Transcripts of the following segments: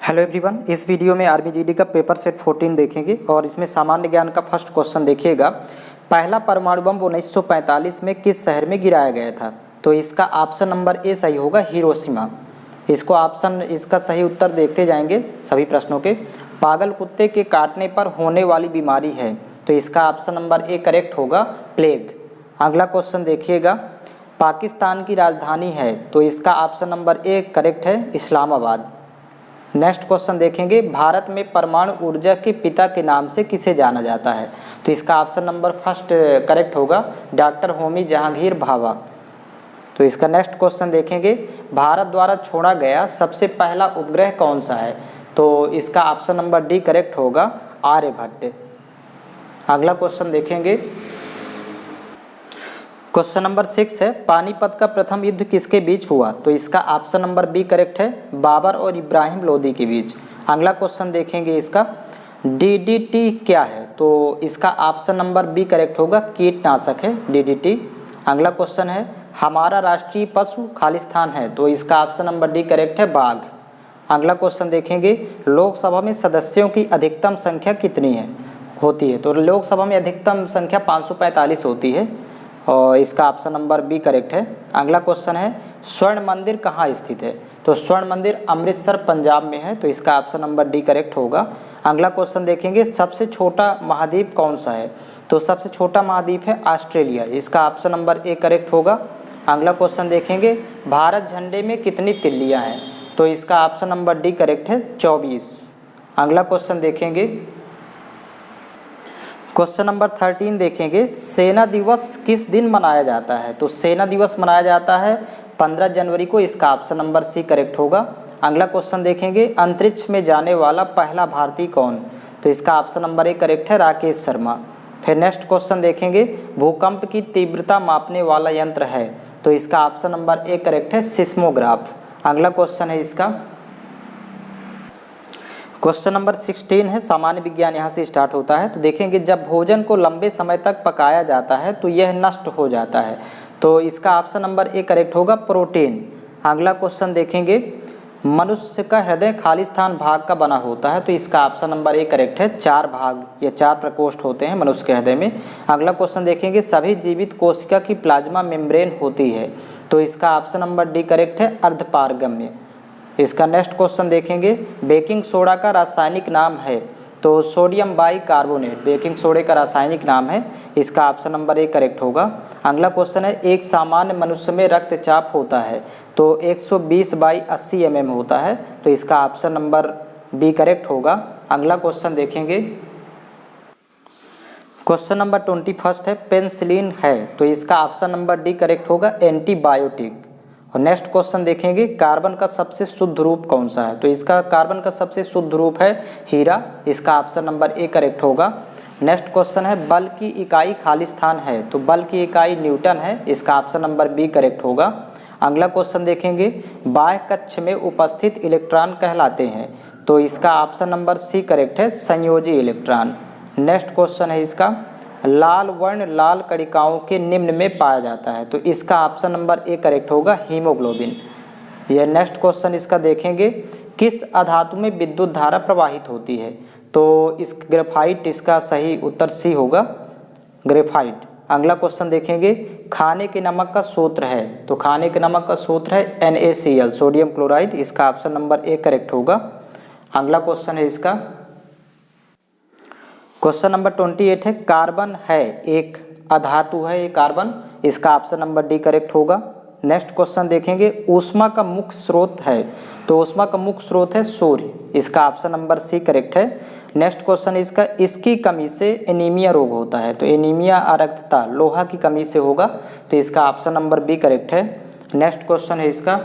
Hello everyone, इस video में army GD का पेपर सेट 14 देखेंगे और इसमें सामान्य ज्ञान का फर्स्ट क्वेश्चन देखिएगा। पहला परमाणु बम 1945 में किस शहर में गिराया गया था? तो इसका ऑप्शन नंबर ए सही होगा, हिरोशिमा। इसका सही उत्तर देखते जाएंगे सभी प्रश्नों के। पागल कुत्ते के काटने पर होने वाली बीमारी है, तो इसका ऑप्शन नंबर ए करेक्ट होगा, प्लेग। अगला क्वेश्चन देखिएगा, पाकिस्तान की राजधानी है, तो इसका ऑप्शन नंबर ए करेक्ट है, इस्लामाबाद। नेक्स्ट क्वेश्चन देखेंगे, भारत में परमाणु ऊर्जा के पिता के नाम से किसे जाना जाता है? तो इसका ऑप्शन नंबर फर्स्ट करेक्ट होगा, डॉक्टर होमी जहांगीर भाभा। तो इसका नेक्स्ट क्वेश्चन देखेंगे, भारत द्वारा छोड़ा गया सबसे पहला उपग्रह कौन सा है? तो इसका ऑप्शन नंबर डी करेक्ट होगा, आर्यभट्ट। अगला क्वेश्चन देखेंगे, क्वेश्चन नंबर 6 है, पानीपत का प्रथम युद्ध किसके बीच हुआ? तो इसका ऑप्शन नंबर बी करेक्ट है, बाबर और इब्राहिम लोदी के बीच। अगला क्वेश्चन देखेंगे, इसका डीडीटी क्या है? तो इसका ऑप्शन नंबर बी करेक्ट होगा, कीटनाशक है डीडीटी। अगला क्वेश्चन है, हमारा राष्ट्रीय पशु खालिस्तान है, तो इसका ऑप्शन नंबर डी करेक्ट है, बाघ। अगला क्वेश्चन देखेंगे, लोकसभा में सदस्यों की अधिकतम संख्या कितनी होती है? तो लोकसभा में अधिकतम संख्या 545 होती है और इसका ऑप्शन नंबर बी करेक्ट है। अगला क्वेश्चन है, स्वर्ण मंदिर कहाँ स्थित है? तो स्वर्ण मंदिर अमृतसर पंजाब में है, तो इसका ऑप्शन नंबर डी करेक्ट होगा। अगला क्वेश्चन देखेंगे, सबसे छोटा महाद्वीप कौन सा है? तो सबसे छोटा महाद्वीप है ऑस्ट्रेलिया, इसका ऑप्शन नंबर ए करेक्ट होगा। अगला क्वेश्चन देखेंगे, भारत झंडे में कितनी तिल्लियाँ हैं? तो इसका ऑप्शन नंबर डी करेक्ट है, 24। अगला क्वेश्चन देखेंगे, क्वेश्चन नंबर 13 देखेंगे, सेना दिवस किस दिन मनाया जाता है? तो सेना दिवस मनाया जाता है 15 जनवरी को, इसका ऑप्शन नंबर सी करेक्ट होगा। अगला क्वेश्चन देखेंगे, अंतरिक्ष में जाने वाला पहला भारतीय कौन? तो इसका ऑप्शन नंबर ए करेक्ट है, राकेश शर्मा। फिर नेक्स्ट क्वेश्चन देखेंगे, भूकंप की तीव्रता मापने वाला यंत्र है, तो इसका ऑप्शन नंबर ए करेक्ट है, सिस्मोग्राफ। अगला क्वेश्चन है इसका, क्वेश्चन नंबर 16 है, सामान्य विज्ञान यहाँ से स्टार्ट होता है। तो देखेंगे, जब भोजन को लंबे समय तक पकाया जाता है तो यह नष्ट हो जाता है, तो इसका ऑप्शन नंबर ए करेक्ट होगा, प्रोटीन। अगला क्वेश्चन देखेंगे, मनुष्य का हृदय खालिस्तान भाग का बना होता है, तो इसका ऑप्शन नंबर ए करेक्ट है, 4 भाग या 4 प्रकोष्ठ होते हैं मनुष्य के हृदय में। अगला क्वेश्चन देखेंगे, सभी जीवित कोशिका की प्लाज्मा मेम्ब्रेन होती है, तो इसका ऑप्शन नंबर डी करेक्ट है, अर्धपारगम्य। इसका नेक्स्ट क्वेश्चन देखेंगे, बेकिंग सोडा का रासायनिक नाम है? तो सोडियम बाइकार्बोनेट बेकिंग सोडे का रासायनिक नाम है, इसका ऑप्शन नंबर ए करेक्ट होगा। अगला क्वेश्चन है, एक सामान्य मनुष्य में रक्तचाप होता है, तो 120/80 mm होता है, तो इसका ऑप्शन नंबर बी करेक्ट होगा। अगला क्वेश्चन देखेंगे, क्वेश्चन नंबर 21 है, पेनिसिलिन है, तो इसका ऑप्शन नंबर डी करेक्ट होगा, एंटीबायोटिक। और नेक्स्ट क्वेश्चन देखेंगे, कार्बन का सबसे शुद्ध रूप कौन सा है? तो इसका कार्बन का सबसे शुद्ध रूप है हीरा, इसका ऑप्शन नंबर ए करेक्ट होगा। नेक्स्ट क्वेश्चन है, बल की इकाई खालिस्तान है, तो बल की इकाई न्यूटन है, इसका ऑप्शन नंबर बी करेक्ट होगा। अगला क्वेश्चन देखेंगे, बाह्य कक्ष में उपस्थित इलेक्ट्रॉन कहलाते हैं, तो इसका ऑप्शन नंबर सी करेक्ट है, संयोजी इलेक्ट्रॉन। नेक्स्ट क्वेश्चन है इसका, लाल वर्ण लाल कणिकाओं के निम्न में पाया जाता है, तो इसका ऑप्शन नंबर ए करेक्ट होगा, हीमोग्लोबिन। यह नेक्स्ट क्वेश्चन इसका देखेंगे, किस अधातु में विद्युत धारा प्रवाहित होती है? तो इस ग्रेफाइट, इसका सही उत्तर सी होगा, ग्रेफाइट। अगला क्वेश्चन देखेंगे, खाने के नमक का सूत्र है, तो खाने के नमक का सूत्र है NaCl, सोडियम क्लोराइड, इसका ऑप्शन नंबर ए करेक्ट होगा। अगला क्वेश्चन है इसका, क्वेश्चन नंबर 28 है, कार्बन है एक अधातु है, ये कार्बन, इसका ऑप्शन नंबर डी करेक्ट होगा। नेक्स्ट क्वेश्चन देखेंगे, ऊष्मा का मुख्य स्रोत है, तो ऊष्मा का मुख्य स्रोत है सूर्य, इसका ऑप्शन नंबर सी करेक्ट है। नेक्स्ट क्वेश्चन इसका, इसकी कमी से एनीमिया रोग होता है, तो एनीमिया अरक्तता लोहा की कमी से होगा, तो इसका ऑप्शन नंबर बी करेक्ट है। नेक्स्ट क्वेश्चन है इसका,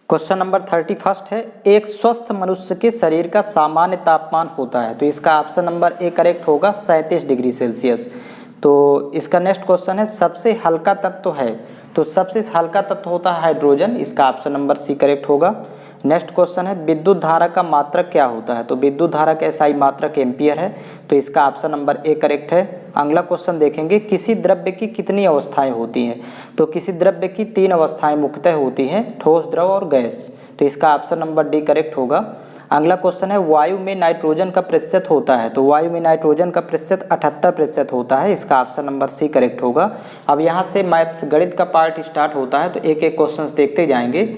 क्वेश्चन नंबर 31 है, एक स्वस्थ मनुष्य के शरीर का सामान्य तापमान होता है, तो इसका ऑप्शन नंबर ए करेक्ट होगा, 37 डिग्री सेल्सियस। तो इसका नेक्स्ट क्वेश्चन है, सबसे हल्का तत्व है, तो सबसे हल्का तत्व होता है हाइड्रोजन, इसका ऑप्शन नंबर सी करेक्ट होगा। नेक्स्ट क्वेश्चन है, विद्युत धारा का मात्रक क्या होता है? तो विद्युत धारा का SI मात्रक एम्पियर है, तो इसका ऑप्शन नंबर ए करेक्ट है। अगला क्वेश्चन देखेंगे, किसी द्रव्य की कितनी अवस्थाएं होती हैं? तो किसी द्रव्य की 3 अवस्थाएं मुख्यतः होती हैं, ठोस, द्रव और गैस। तो इसका ऑप्शन नंबर डी करेक्ट होगा। अगला क्वेश्चन है वायु में नाइट्रोजन का प्रतिशत होता है, तो वायु में नाइट्रोजन का प्रतिशत 78% होता है, इसका ऑप्शन नंबर सी करेक्ट होगा। अब यहाँ से मैथ्स गणित का पार्ट स्टार्ट होता है, तो एक एक क्वेश्चंस देखते जाएंगे।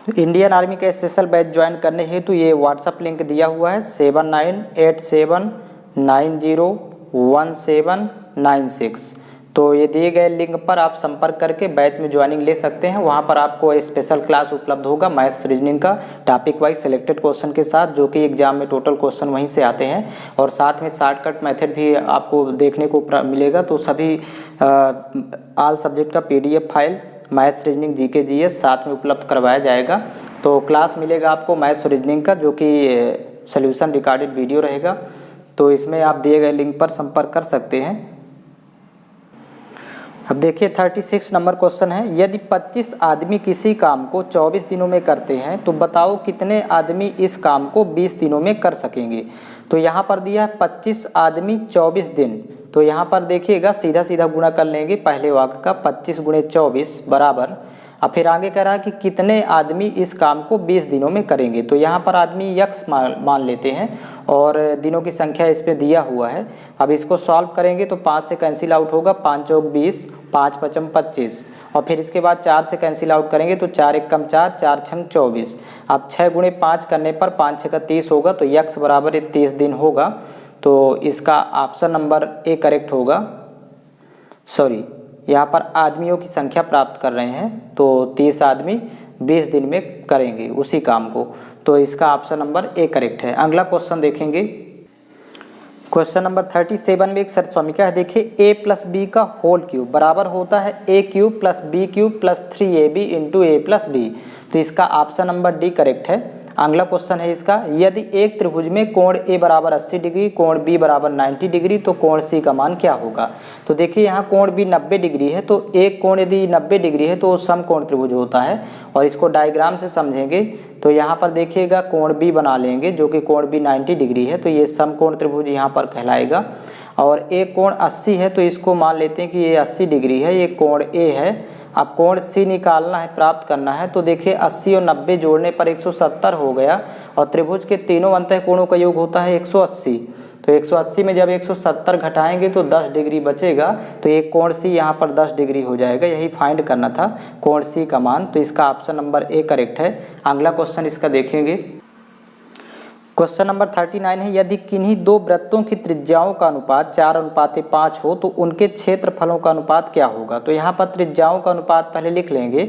इंडियन आर्मी का स्पेशल बैच ज्वाइन करने हेतु ये व्हाट्सअप लिंक दिया हुआ है 7987901796। तो ये दिए गए लिंक पर आप संपर्क करके बैच में ज्वाइनिंग ले सकते हैं। वहाँ पर आपको स्पेशल क्लास उपलब्ध होगा मैथ्स रीजनिंग का टॉपिक वाइज सिलेक्टेड क्वेश्चन के साथ, जो कि एग्जाम में टोटल क्वेश्चन वहीं से आते हैं, और साथ में शॉर्टकट मेथड भी आपको देखने को मिलेगा। तो सभी ऑल सब्जेक्ट का PDF file maths reasoning GK GS साथ में उपलब्ध करवाया जाएगा। तो क्लास मिलेगा आपको मैथ्स रीजनिंग का, जो कि सोल्यूशन रिकॉर्डेड वीडियो रहेगा। तो इसमें आप दिए गए लिंक पर संपर्क कर सकते हैं। अब देखिए 36 नंबर क्वेश्चन है, यदि 25 आदमी किसी काम को 24 दिनों में करते हैं तो बताओ कितने आदमी इस काम को 20 दिनों में कर सकेंगे। तो यहाँ पर दिया है 25 आदमी 24 दिन, तो यहाँ पर देखिएगा सीधा सीधा गुणा कर लेंगे पहले वाक्य का, 25 गुणे 24 बराबर, अब फिर आगे कह रहा है कि कितने आदमी इस काम को 20 दिनों में करेंगे। तो यहाँ पर आदमी यक्स मान लेते हैं और दिनों की संख्या इस पे दिया हुआ है। अब इसको सॉल्व करेंगे तो 5 से कैंसिल आउट होगा, 5 चौक 20, 5 पचम 25, और फिर इसके बाद 4 से कैंसिल आउट करेंगे तो 4 एक कम 4, 4 छंग 24। अब 6 गुणे 5 करने पर 5 6 का 30 होगा, तो यक्स बराबर 30 दिन होगा। तो इसका ऑप्शन नंबर ए करेक्ट होगा। सॉरी, यहाँ पर आदमियों की संख्या प्राप्त कर रहे हैं, तो 30 आदमी 20 दिन में करेंगे उसी काम को, तो इसका ऑप्शन नंबर ए करेक्ट है। अगला क्वेश्चन देखेंगे, क्वेश्चन नंबर 37 में एक समीकरण है, देखिए a प्लस बी का होल क्यूब बराबर होता है a cube plus B cube plus 3ab into A plus B. तो इसका ऑप्शन नंबर डी करेक्ट है। अगला क्वेश्चन है इसका, यदि एक त्रिभुज में कोण A बराबर 80 डिग्री, कोण B बराबर 90 डिग्री, तो कोण C का मान क्या होगा। तो देखिए यहाँ कोण B 90 डिग्री है, तो एक कोण यदि 90 डिग्री है तो वो समकोण त्रिभुज होता है, और इसको डायग्राम से समझेंगे तो यहाँ पर देखिएगा कोण B बना लेंगे जो कि कोण B 90 डिग्री है, तो ये समकोण त्रिभुज यहाँ पर कहलाएगा। और एक कोण 80 है, तो इसको मान लेते हैं कि ये 80 डिग्री है, ये कोण A है। अब कोण C निकालना है, प्राप्त करना है, तो देखिए 80 और 90 जोड़ने पर 170 हो गया, और त्रिभुज के तीनों अंतः कोणों का योग होता है 180। तो 180 में जब 170 घटाएंगे तो 10 डिग्री बचेगा, तो एक कोण C यहाँ पर 10 डिग्री हो जाएगा। यही फाइंड करना था कोण C का मान, तो इसका ऑप्शन नंबर ए करेक्ट है। अगला क्वेश्चन इसका देखेंगे, क्वेश्चन नंबर 39 है, यदि किन्हीं दो वृत्तों की त्रिज्याओं का अनुपात 4:5 हो तो उनके क्षेत्रफलों का अनुपात क्या होगा। तो यहाँ पर त्रिज्याओं का अनुपात पहले लिख लेंगे।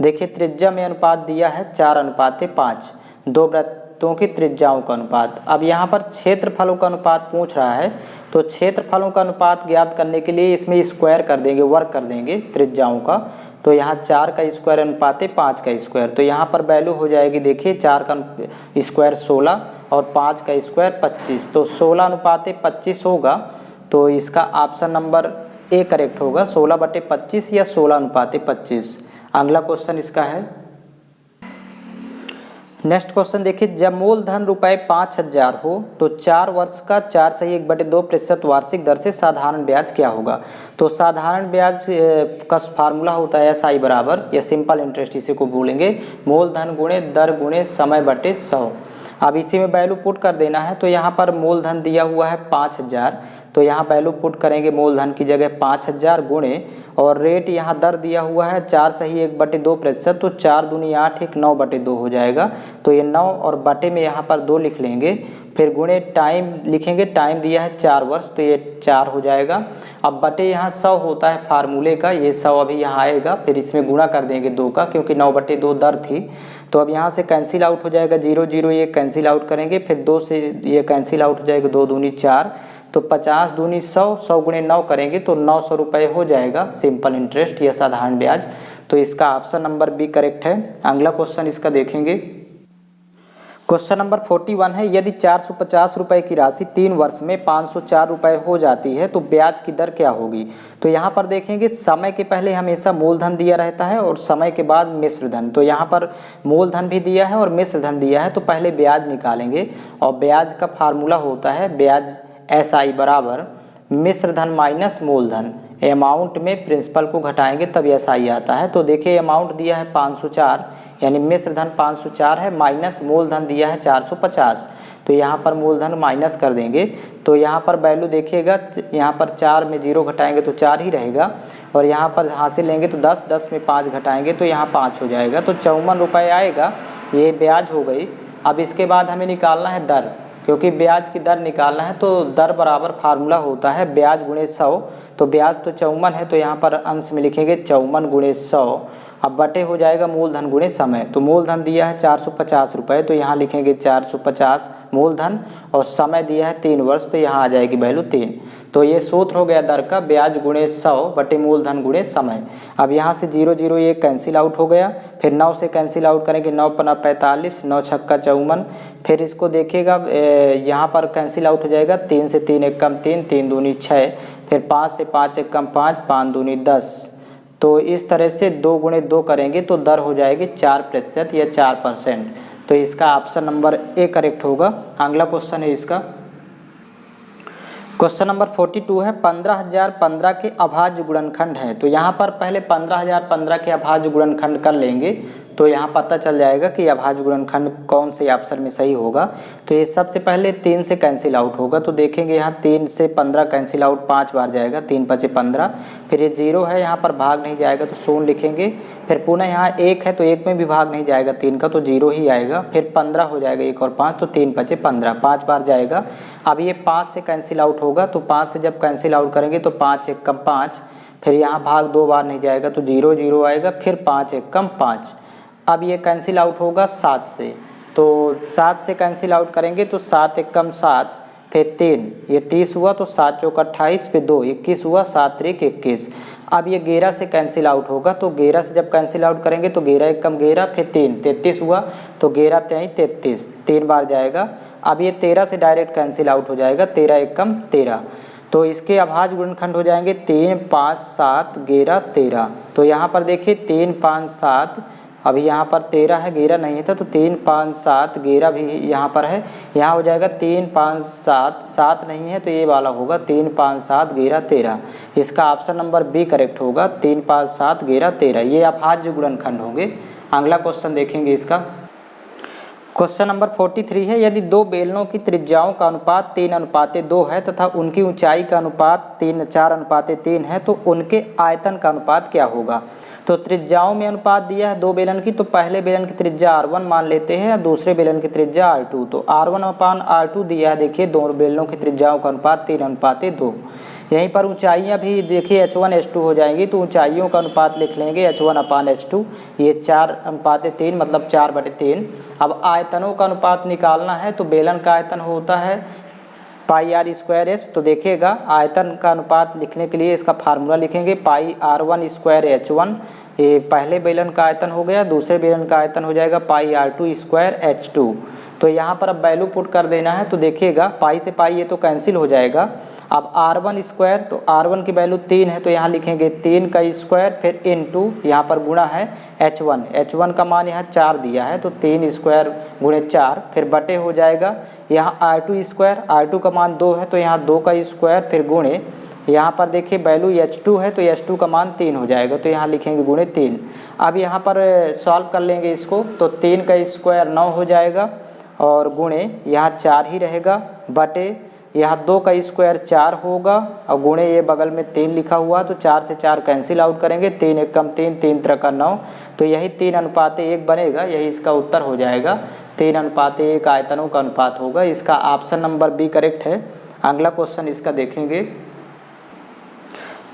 देखिए त्रिज्या में अनुपात दिया है 4:5, दो वृत्तों की त्रिज्याओं का अनुपात। अब यहाँ पर क्षेत्रफलों का अनुपात पूछ रहा है, तो क्षेत्रफलों का अनुपात ज्ञात करने के लिए इसमें स्क्वायर कर देंगे, वर्ग कर देंगे त्रिज्याओं का। तो यहाँ 4 का स्क्वायर अनुपात 5 का स्क्वायर, तो यहाँ पर वैल्यू हो जाएगी, देखिए 4 का स्क्वायर 16 और 5 का स्क्वायर 25, तो 16 अनुपात 25 होगा। तो इसका ऑप्शन नंबर ए करेक्ट होगा, 16/25 या 16 अनुपात 25। अगला क्वेश्चन इसका है, नेक्स्ट क्वेश्चन देखिए, जब मूलधन रुपए 5000 हो तो 4 वर्ष का 4/1/2% वार्षिक दर से साधारण ब्याज क्या होगा। तो साधारण ब्याज का फार्मूला होता है SI बराबर, या सिंपल इंटरेस्ट इसी को बोलेंगे, मूलधन गुणे दर गुणे समय बटे 100। अब इसी में वैल्यू पुट कर देना है। तो यहाँ पर मूलधन दिया हुआ है 5000, तो यहाँ वैल्यू पुट करेंगे मूलधन की जगह 5000 गुणे, और रेट यहाँ दर दिया हुआ है 4/1/2%, तो 4 दूनी 8, 1 9/2 हो जाएगा। तो ये 9 और बटे में यहाँ पर 2 लिख लेंगे, फिर गुणे टाइम लिखेंगे, टाइम दिया है 4 वर्ष, तो ये 4 हो जाएगा। अब बटे यहाँ 100 होता है फार्मूले का, ये 100 अभी यहाँ आएगा, फिर इसमें गुणा कर देंगे 2 का, क्योंकि 9/2 दर थी। तो अब यहाँ से कैंसिल आउट हो जाएगा, 0 0 ये कैंसिल आउट करेंगे, फिर 2 से ये कैंसिल आउट हो जाएगा, 2 दूनी 4, तो 50 दूनी 100, 100 गुणे 9 करेंगे तो 900 रुपये हो जाएगा सिंपल इंटरेस्ट या साधारण ब्याज। तो इसका ऑप्शन नंबर बी करेक्ट है। अगला क्वेश्चन इसका देखेंगे, क्वेश्चन नंबर 41 है, यदि 450 रुपये की राशि 3 वर्ष में 504 रुपये हो जाती है तो ब्याज की दर क्या होगी। तो यहाँ पर देखेंगे समय के पहले हमेशा मूलधन दिया रहता है और समय के बाद मिश्र धन। तो यहाँ पर मूलधन भी दिया है और मिश्र धन दिया है, तो पहले ब्याज निकालेंगे, और ब्याज का फार्मूला होता है ब्याज SI बराबर मिश्र धन माइनस मूलधन अमाउंट में प्रिंसिपल को घटाएंगे तब SI आता है। तो देखिए अमाउंट दिया है 504 यानी मिश्र धन 504 है, माइनस मूलधन दिया है 450। तो यहाँ पर मूलधन माइनस कर देंगे तो यहाँ पर वैल्यू देखिएगा, यहाँ पर 4 में 0 घटाएंगे तो 4 ही रहेगा, और यहाँ पर हासिल लेंगे तो 10, 10 में 5 घटाएंगे तो यहाँ 5 हो जाएगा। तो 54 रुपये आएगा, ये ब्याज हो गई। अब इसके बाद हमें निकालना है दर, क्योंकि ब्याज की दर निकालना है तो दर बराबर फार्मूला होता है ब्याज गुणे 100। तो ब्याज तो 54 है तो यहाँ पर अंश में लिखेंगे 54 गुणे 100। अब बटे हो जाएगा मूलधन गुणे समय। तो मूलधन दिया है 450 रुपये तो यहाँ लिखेंगे 450 मूलधन, और समय दिया है 3 वर्ष तो यहाँ आ जाएगी वैल्यू 3। तो ये सूत्र हो गया दर का, ब्याज गुणे 100 बटे मूलधन गुणे समय। अब यहाँ से 0 0 ये कैंसिल आउट हो गया, फिर 9 से कैंसिल आउट करेंगे, 9 पन्ना 45, 9 छक्का 54। फिर इसको देखिएगा यहाँ पर कैंसिल आउट हो जाएगा, 3 से 3 एक कम 3, 3 दूनी 6, फिर 5 से 5 एक कम 5, 5 दूनी 10। तो इस तरह से 2 गुणे 2 करेंगे तो दर हो जाएगी 4% या 4%। तो इसका ऑप्शन नंबर ए करेक्ट होगा। अगला क्वेश्चन है इसका, क्वेश्चन नंबर 42 है 15,015 के अभाज्य गुणनखंड है। तो यहाँ पर पहले 15,015 के अभाज्य गुणनखंड कर लेंगे तो यहाँ पता चल जाएगा कि अभाज्य गुणनखंड कौन से ऑप्शन में सही होगा। तो ये सबसे पहले 3 से कैंसिल आउट होगा, तो देखेंगे यहाँ 3 से 15 कैंसिल आउट 5 बार जाएगा, 3 5 15। फिर ये 0 है, यहाँ पर भाग नहीं जाएगा तो 0 लिखेंगे। फिर पुनः यहाँ 1 है तो 1 में भी भाग नहीं जाएगा 3 का, तो 0 ही आएगा। फिर 15 हो जाएगा 1 और 5, तो 3 5 15, 5 बार जाएगा। अब ये 5 से कैंसिल आउट होगा, तो 5 से जब कैंसिल आउट करेंगे तो 5 1 कम 5, फिर यहाँ भाग 2 बार नहीं जाएगा तो 0 0 आएगा, फिर 5 1 कम 5। अब ये कैंसिल आउट होगा 7 से, तो 7 से कैंसिल आउट करेंगे तो 7 1 कम 7, फिर 3, ये 30 हुआ तो 7 चौक 28, फिर 2 21 हुआ, 7 3 21। अब ये 11 से कैंसिल आउट होगा, तो 11 से जब कैंसिल आउट करेंगे तो 11 1 कम 11, फिर 3 33 हुआ, तो 11 3 33, 3 बार जाएगा। अब ये 13 से डायरेक्ट कैंसिल आउट हो जाएगा, 13 1 कम 13। तो इसके अभाज्य गुणनखंड हो जाएंगे 3 5 7 11 13। तो यहाँ पर देखिए 3 5 7, अभी यहाँ पर 13 है, 11 नहीं था, तो 3 5 7 11 भी यहाँ पर है, यहाँ हो जाएगा 3 5 7, 7 नहीं है तो ये वाला होगा 3 5 7 11 13। इसका ऑप्शन नंबर बी करेक्ट होगा, 3 5 7 11 13, ये अभाज्य गुणनखंड होंगे। अगला क्वेश्चन देखेंगे इसका, क्वेश्चन नंबर 43 है, यदि दो बेलनों की त्रिज्याओं का अनुपात 3:2 है तथा उनकी ऊंचाई का अनुपात 4:3 है तो उनके आयतन का अनुपात क्या होगा। तो त्रिज्याओं में अनुपात दिया है दो बेलन की, तो पहले बेलन की त्रिज्या R1 मान लेते हैं और दूसरे बेलन की त्रिज्या R2। तो R1/R2 दिया है, देखिए दोनों बेलनों की त्रिज्याओं का अनुपात 3:2। यहीं पर ऊंचाइयां भी देखिए H1 H2 हो जाएंगी, तो ऊंचाइयों का अनुपात लिख लेंगे H1/H2, ये 4:3 मतलब 4/3। अब आयतनों का अनुपात निकालना है, तो बेलन का आयतन होता है πr²h। तो देखिएगा आयतन का अनुपात लिखने के लिए इसका फार्मूला लिखेंगे πr1² ये पहले बेलन का आयतन हो गया, दूसरे बेलन का आयतन हो जाएगा πr2² तो यहाँ पर अब वैल्यू पुट कर देना है। तो देखिएगा पाई से पाई ये तो कैंसिल हो जाएगा। अब r1², तो r1 की वैल्यू 3 है तो यहाँ लिखेंगे 3 का स्क्वायर, फिर इनटू यहाँ पर गुणा है h1 का मान यहाँ 4 दिया है तो 3 स्क्वायर गुणे 4, फिर बटे हो जाएगा यहाँ r2² का मान 2 है तो यहाँ 2 का स्क्वायर, फिर गुणे यहाँ पर देखिए वैल्यू h2 है तो h2 का मान 3 हो जाएगा तो यहाँ लिखेंगे गुणे 3। अब यहाँ पर सॉल्व कर लेंगे इसको, तो 3 का स्क्वायर 9 हो जाएगा और गुणे यहाँ 4 ही रहेगा, बटे यहाँ 2 का स्क्वायर 4 होगा और गुणे ये बगल में 3 लिखा हुआ, तो 4 से 4 कैंसिल आउट करेंगे, 3 1 कम 3, 3 3 का 9, तो यही 3:1 बनेगा, यही इसका उत्तर हो जाएगा। 3:1 आयतनों का अनुपात होगा। इसका ऑप्शन नंबर बी करेक्ट है। अगला क्वेश्चन इसका देखेंगे,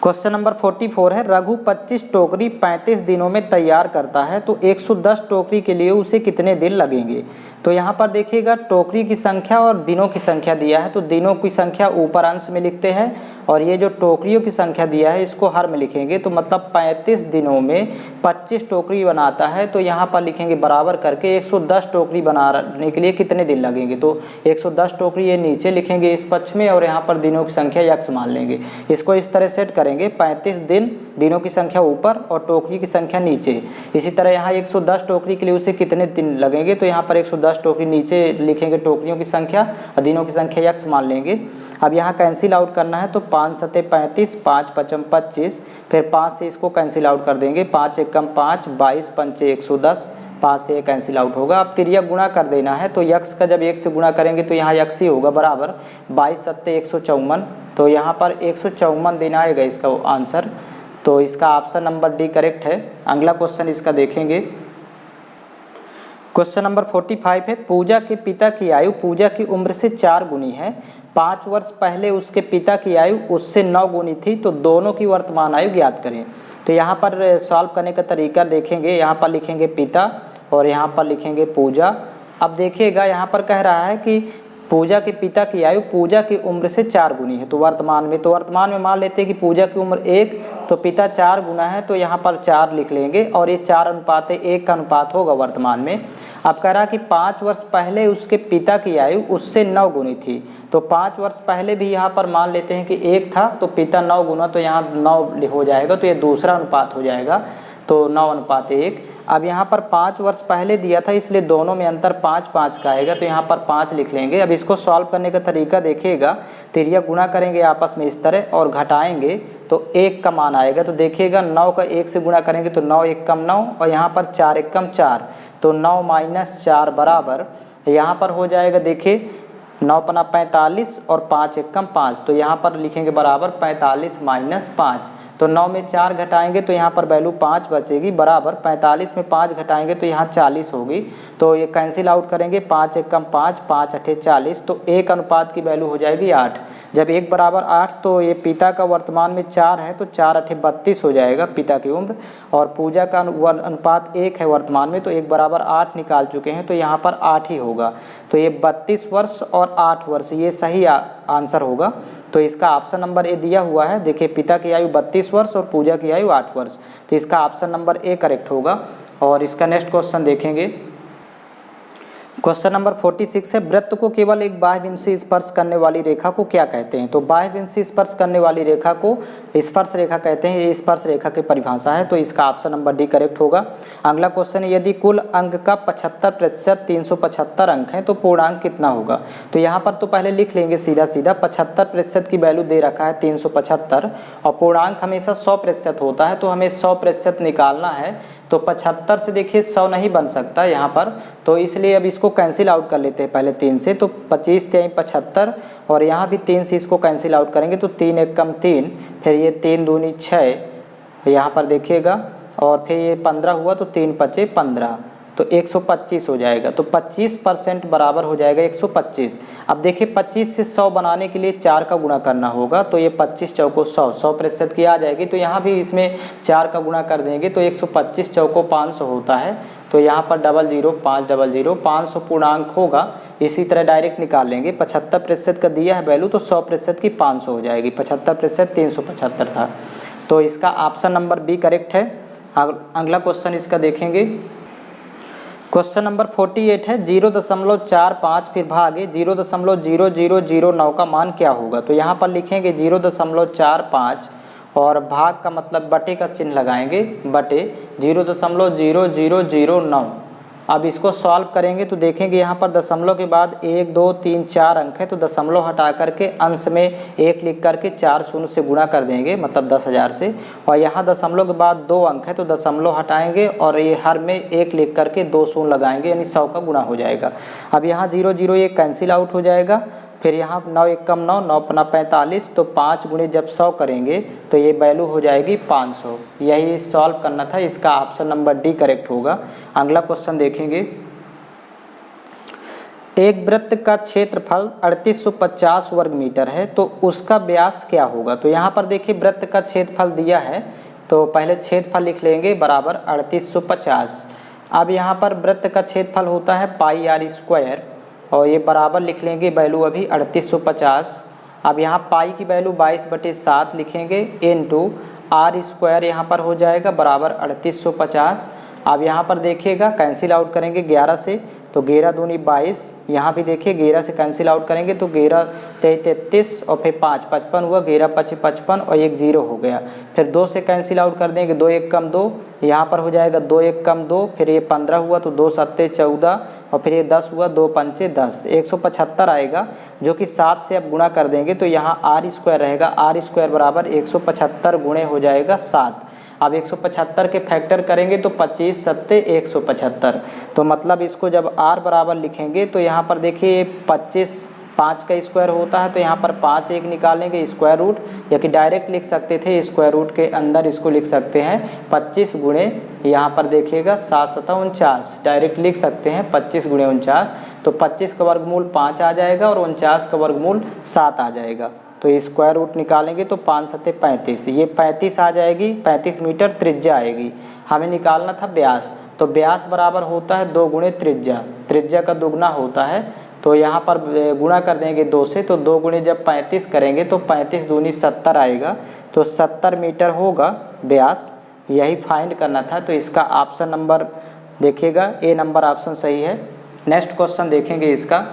क्वेश्चन नंबर 44 है, रघु 25 टोकरी 35 दिनों में तैयार करता है तो 110 टोकरी के लिए उसे कितने दिन लगेंगे। तो यहाँ पर देखिएगा टोकरी की संख्या और दिनों की संख्या दिया है, तो दिनों की संख्या ऊपर अंश में लिखते हैं और ये जो टोकरियों की संख्या दिया है इसको हर में लिखेंगे। तो मतलब 35 दिनों में 25 टोकरी बनाता है, तो यहाँ पर लिखेंगे बराबर करके 110 टोकरी बनाने के लिए कितने दिन लगेंगे। तो 110 टोकरी ये नीचे लिखेंगे इस पक्ष में और यहाँ पर दिनों की संख्या x मान लेंगे। इसको इस तरह सेट करेंगे, 35 दिन, दिनों की संख्या ऊपर और टोकरी की संख्या नीचे। इसी तरह यहाँ 110 टोकरी के लिए उसे कितने दिन लगेंगे, तो यहाँ पर 110 टोकरी नीचे लिखेंगे टोकरियों की संख्या और दिनों की संख्या x मान लेंगे। अब यहाँ कैंसिल आउट करना है तो 5 सते 35, 5 पचम 25, फिर 5 से इसको कैंसिल आउट कर देंगे, 5 एकम 5, 22 पंचे 110, 5 से ये कैंसिल आउट होगा। अब तिर्यक गुणा कर देना है तो यक्स का जब 1 से गुणा करेंगे तो यहाँ यक्स ही होगा, बराबर 22 सत्ते 154, तो यहाँ पर 154 देना आएगा इसका आंसर। तो इसका ऑप्शन नंबर डी करेक्ट है। अगला क्वेश्चन इसका देखेंगे, क्वेश्चन नंबर 45 है, पूजा के पिता की आयु पूजा की उम्र से 4 गुनी है, 5 वर्ष पहले उसके पिता की आयु उससे 9 गुनी थी, तो दोनों की वर्तमान आयु ज्ञात करें। तो यहाँ पर सॉल्व करने का तरीका देखेंगे, यहाँ पर लिखेंगे पिता और यहाँ पर लिखेंगे पूजा। अब देखिएगा यहाँ पर कह रहा है कि पूजा के पिता की आयु पूजा की उम्र से 4 गुनी है, तो वर्तमान में मान लेते हैं कि पूजा की उम्र 1 तो पिता 4 गुना है, तो यहाँ पर 4 लिख लेंगे और ये 4 अनुपात 1 का अनुपात होगा वर्तमान में। अब कह रहा कि 5 वर्ष पहले उसके पिता की आयु उससे 9 गुनी थी, तो 5 वर्ष पहले भी यहाँ पर मान लेते हैं कि 1 था तो पिता 9 गुना, तो यहाँ 9 हो जाएगा, तो ये दूसरा अनुपात हो जाएगा, तो 9:1। अब यहाँ पर 5 वर्ष पहले दिया था इसलिए दोनों में अंतर 5-5 का आएगा, तो यहाँ पर 5 लिख लेंगे। अब इसको सॉल्व करने का तरीका देखिएगा, तिर्यक गुणा करेंगे आपस में इस तरह और घटाएंगे तो 1 का मान आएगा। तो देखिएगा 9 का 1 से गुणा करेंगे तो 9 एकम 9 और यहाँ पर 4 एकम 4, तो 9 - 4 बराबर यहाँ पर हो जाएगा, देखिए 9 पना 45 और 5 एकम 5, तो यहाँ पर लिखेंगे बराबर 45 - 5, तो 9 में 4 घटाएंगे तो यहाँ पर वैल्यू 5 बचेगी, बराबर 45 में 5 घटाएंगे तो यहाँ 40 होगी, तो ये कैंसिल आउट करेंगे, 5 एकम 5, 5 अठे 40, तो 1 अनुपात की वैल्यू हो जाएगी 8। जब 1 बराबर 8 तो ये पिता का वर्तमान में 4 है, तो 4 अठे 32 हो जाएगा पिता की उम्र, और पूजा का अनुपात 1 है वर्तमान में, तो 1 बराबर 8 निकाल चुके हैं, तो यहाँ पर 8 ही होगा, तो ये 32 वर्ष और 8 वर्ष ये सही आंसर होगा। तो इसका ऑप्शन नंबर ए दिया हुआ है, देखिए पिता की आयु 32 वर्ष और पूजा की आयु 8 वर्ष, तो इसका ऑप्शन नंबर ए करेक्ट होगा। और इसका नेक्स्ट क्वेश्चन देखेंगे, क्वेश्चन नंबर 46 है, वृत्त को केवल एक बाह्य बिंदु से स्पर्श करने वाली रेखा को क्या कहते हैं? तो बाह्य बिंदु से स्पर्श करने वाली रेखा को स्पर्श रेखा कहते हैं, ये स्पर्श रेखा की परिभाषा है, तो इसका ऑप्शन नंबर डी करेक्ट होगा। अगला क्वेश्चन है, यदि कुल अंक का 75% 375 अंक है तो पूर्णांक कितना होगा? तो यहाँ पर तो पहले लिख लेंगे सीधा 75% की वैल्यू दे रखा है 375 और पूर्णांक हमेशा 100% होता है, तो हमें 100% निकालना है, तो 75 से देखिए 100 नहीं बन सकता यहाँ पर, तो इसलिए अब इसको कैंसिल आउट कर लेते हैं पहले 3 से, तो 25 × 75 और यहाँ भी 3 से इसको कैंसिल आउट करेंगे तो 3 एकम 3, फिर ये 3 दूनी 6 यहाँ पर देखिएगा, और फिर ये 15 हुआ तो 3 पचे 15, तो 125 हो जाएगा, तो 25% बराबर हो जाएगा 125। अब देखिए 25 से 100 बनाने के लिए 4 का गुणा करना होगा, तो ये 25 चौको 100, 100% की आ जाएगी, तो यहाँ भी इसमें 4 का गुणा कर देंगे तो 125 चौको 500 होता है, तो यहाँ पर 00 500 500 पूर्णांक होगा। इसी तरह डायरेक्ट निकाल लेंगे, 75% का दिया है वैल्यू तो 100% की 500 हो जाएगी, 75% 375 था, तो इसका ऑप्शन नंबर बी करेक्ट है। अगला क्वेश्चन इसका देखेंगे, क्वेश्चन नंबर 48 है, 0.45 फिर भागे 0.0009 का मान क्या होगा? तो यहाँ पर लिखेंगे 0.45 और भाग का मतलब बटे का चिन्ह लगाएंगे, बटे 0.0009। अब इसको सॉल्व करेंगे तो देखेंगे यहाँ पर दशमलव के बाद 1 2 3 4 अंक है, तो दशमलव हटा करके अंश में 1 लिख करके 4 शून्य से गुणा कर देंगे, मतलब 10,000 से, और यहाँ दशमलव के बाद 2 अंक है तो दशमलव हटाएंगे और ये हर में 1 लिख करके 2 शून्य लगाएंगे, यानी 100 का गुणा हो जाएगा। अब यहाँ 0 0 ये कैंसिल आउट हो जाएगा, फिर यहाँ 9 एकम 9 9 पना 45, तो 5 गुणे जब 100 करेंगे तो ये वैल्यू हो जाएगी 500। यही सॉल्व करना था, इसका ऑप्शन नंबर डी करेक्ट होगा। अगला क्वेश्चन देखेंगे, एक वृत्त का क्षेत्रफल 3850 वर्ग मीटर है, तो उसका व्यास क्या होगा? तो यहाँ पर देखिए वृत्त का क्षेत्रफल दिया है, तो पहले क्षेत्रफल लिख लेंगे बराबर 3850। अब यहाँ पर वृत्त का क्षेत्रफल होता है πr², और ये बराबर लिख लेंगे वैल्यू अभी 3850। अब यहाँ पाई की वैल्यू 22/7 लिखेंगे, इनटू r² यहाँ पर हो जाएगा बराबर 3850। अब यहाँ पर देखिएगा कैंसिल आउट करेंगे 11 से, तो 11 दूनी 22, यहाँ भी देखिए 11 से कैंसिल आउट करेंगे तो 11 33 और फिर 5 55 हुआ, 11 5 55 और 1 0 हो गया। फिर 2 से कैंसिल आउट कर देंगे, 2 1 कम 2, यहाँ पर हो जाएगा 2 1 कम 2, फिर ये 15 हुआ तो 2 7 14, और फिर ये 10 हुआ, 2 पंचे 10, 175 आएगा, जो कि 7 से अब गुणा कर देंगे तो यहाँ आर स्क्वायर रहेगा, आर स्क्वायर बराबर 175 गुणे हो जाएगा 7। अब 175 के फैक्टर करेंगे तो 25 सत्ते 175, तो मतलब इसको जब r बराबर लिखेंगे तो यहाँ पर देखिए 25 5 का स्क्वायर होता है, तो यहाँ पर 5 एक निकालेंगे स्क्वायर रूट, या कि डायरेक्ट लिख सकते थे स्क्वायर रूट के अंदर इसको लिख सकते हैं 25 गुणे, यहाँ पर देखिएगा 7 सत्ता 49, डायरेक्ट लिख सकते हैं 25 गुणे 49, तो 25 का वर्गमूल 5 आ जाएगा और 49 का वर्गमूल 7 आ जाएगा। तो ये स्क्वायर रूट निकालेंगे तो 5 सत्ते 35, ये 35 आ जाएगी, 35 मीटर त्रिज्या आएगी। हमें निकालना था व्यास, तो व्यास बराबर होता है 2 गुणे त्रिज्या, त्रिज्या का दुगना होता है, तो यहाँ पर गुणा कर देंगे 2 से, तो 2 गुणे जब 35 करेंगे तो 35 दूनी 70 आएगा, तो 70 मीटर होगा व्यास, यही फाइंड करना था। तो इसका ऑप्शन नंबर देखिएगा ए नंबर ऑप्शन सही है। नेक्स्ट क्वेश्चन देखेंगे इसका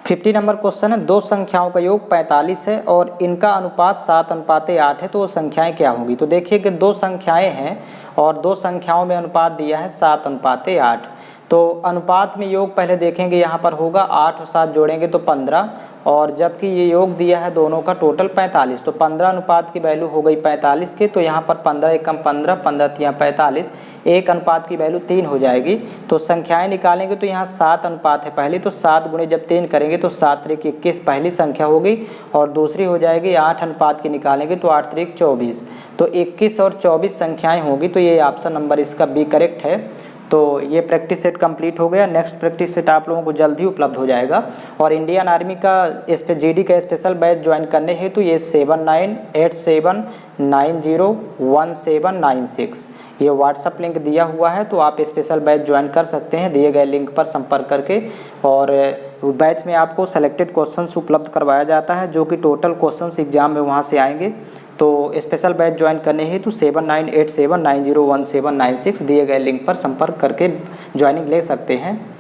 50 नंबर क्वेश्चन है, दो संख्याओं का योग 45 है और इनका अनुपात 7:8 है, तो वो संख्याएं क्या होंगी। तो देखिए कि दो संख्याएं हैं और दो संख्याओं में अनुपात दिया है 7:8, तो अनुपात में योग पहले देखेंगे, यहाँ पर होगा 8 और 7 जोड़ेंगे तो 15, और जबकि ये योग दिया है दोनों का टोटल 45, तो 15 अनुपात की वैल्यू हो गई 45 की, तो यहाँ पर 15 एकम 15, 15 तियाँ 45, एक अनुपात की वैल्यू 3 हो जाएगी। तो संख्याएं निकालेंगे तो यहाँ 7 अनुपात है पहली, तो 7 गुणे जब 3 करेंगे तो 7 त्रिक 21 पहली संख्या होगी, और दूसरी हो जाएगी 8 अनुपात की निकालेंगे तो 8 त्रिक 24, तो 21 और 24 संख्याएं होगी, तो ये ऑप्शन नंबर इसका बी करेक्ट है। तो ये प्रैक्टिस सेट कंप्लीट हो गया। नेक्स्ट प्रैक्टिस सेट आप लोगों को जल्द ही उपलब्ध हो जाएगा, और इंडियन आर्मी का इस पे जीडी का स्पेशल बैच ज्वाइन करने हेतु ये 7987901796 ये व्हाट्सअप लिंक दिया हुआ है, तो आप स्पेशल बैच ज्वाइन कर सकते हैं दिए गए लिंक पर संपर्क करके। और बैच में आपको सेलेक्टेड क्वेश्चंस उपलब्ध करवाया जाता है, जो कि टोटल क्वेश्चंस एग्जाम में वहाँ से आएंगे। तो स्पेशल बैच ज्वाइन करने हेतु 7987901796 दिए गए लिंक पर संपर्क करके ज्वाइनिंग ले सकते हैं।